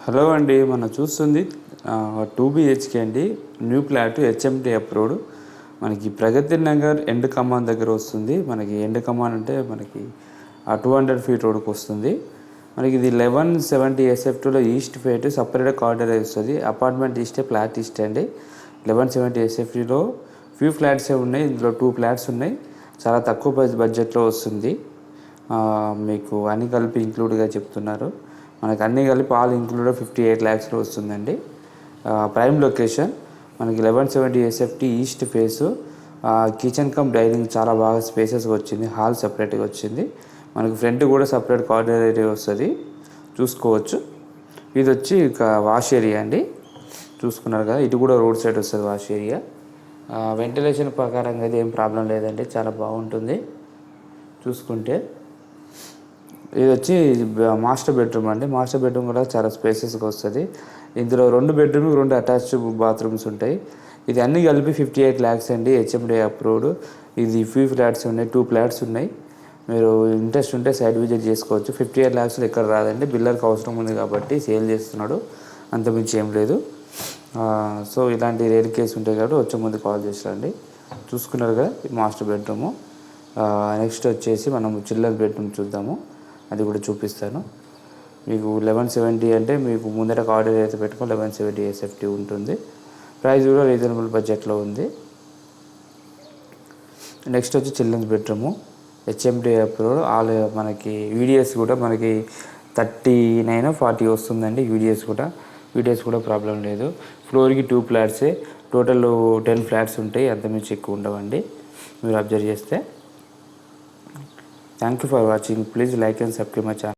Hello అండి, మనం చూస్తుంది 2 BHK అండి. New flat HMD approved. మనకి ప్రగతి నగర్ ఎండ్ కమాన్ దగ్గర వస్తుంది. మనకి ఎండ్ కమాన్ అంటే మనకి 200 ఫీట్ రోడ్కి వస్తుంది. మనకి ఇది 1170 SF2లో ఈస్ట్ ఫేట్ సపరేట్ కార్డర్ వస్తుంది. అపార్ట్మెంట్ ఈస్టే, ఫ్లాట్ ఈస్ట్ అండి. 1170 SF2లో ఫ్యూ ఫ్లాట్సే ఉన్నాయి. ఇందులో 2 ఫ్లాట్స్ ఉన్నాయి. చాలా తక్కువ బడ్జెట్లో వస్తుంది. మీకు అన్ని కలిపి ఇంక్లూడ్గా చెప్తున్నారు. మనకి అన్నీ కలిపి ఆల్ ఇంక్లూడ్ 58 lakhsలో వస్తుందండి. ప్రైమ్ లొకేషన్ మనకి 1170 SFT east face. Kitchen cum dining చాలా బాగా స్పేసెస్గా వచ్చింది. హాల్ సపరేట్గా వచ్చింది. మనకి ఫ్రంట్ కూడా సపరేట్ కార్నర్ ఏరియా వస్తుంది, చూసుకోవచ్చు. ఇది వచ్చి ఇక వాష్ ఏరియా అండి, చూసుకున్నారు కదా. ఇటు కూడా రోడ్ సైడ్ వస్తుంది వాష్ ఏరియా. వెంటిలేషన్ ప్రకారంగా అయితే ఏం ప్రాబ్లం లేదండి, చాలా బాగుంటుంది చూసుకుంటే. ఇది వచ్చి మాస్టర్ బెడ్రూమ్ అండి. మాస్టర్ బెడ్రూమ్ కూడా చాలా స్పేసెస్గా వస్తుంది. ఇందులో 2 బెడ్రూమ్ 2 అటాచ్డ్ బాత్రూమ్స్ ఉంటాయి. ఇది అన్నీ కలిపి 58 lakhs అండి, హెచ్ఎండి అప్రూవ్డ్. ఇది ఫ్యూ ఫ్లాట్స్ ఉన్నాయి, 2 ఫ్లాట్స్ ఉన్నాయి. మీరు ఇంట్రెస్ట్ ఉంటే సైడ్ విజిట్ చేసుకోవచ్చు. 58 lakhsలో ఎక్కడ రాదండి, బిల్లర్కి అవసరం ఉంది కాబట్టి సేల్ చేస్తున్నాడు, అంతమించి ఏం లేదు. సో ఇలాంటి రేర్ కేసు ఉంటాయి కాబట్టి వచ్చే ముందు కాల్ చేస్తారండి. చూసుకున్నారు కదా మాస్టర్ బెడ్రూము. నెక్స్ట్ వచ్చేసి మనం చిల్డ్రన్ బెడ్రూమ్ చూద్దాము, అది కూడా చూపిస్తాను మీకు. 1170 అంటే మీకు ముందర ఆర్డర్ అయితే పెట్టుకో 1170 SFT ఉంటుంది. ప్రైస్ కూడా రీజనబుల్ బడ్జెట్లో ఉంది. నెక్స్ట్ వచ్చి children's bedroom, HMD approved. All మనకి వీడియోస్ కూడా మనకి 39-40 వస్తుందండి. వీడియోస్ కూడా ప్రాబ్లం లేదు. ఫ్లోర్కి 2 ఫ్లాట్సే, టోటల్ 10 ఫ్లాట్స్ ఉంటాయి, అంతమించి ఎక్కువ ఉండవండి మీరు అబ్జర్వ్ చేస్తే. Thank you for watching. Please like and subscribe my channel.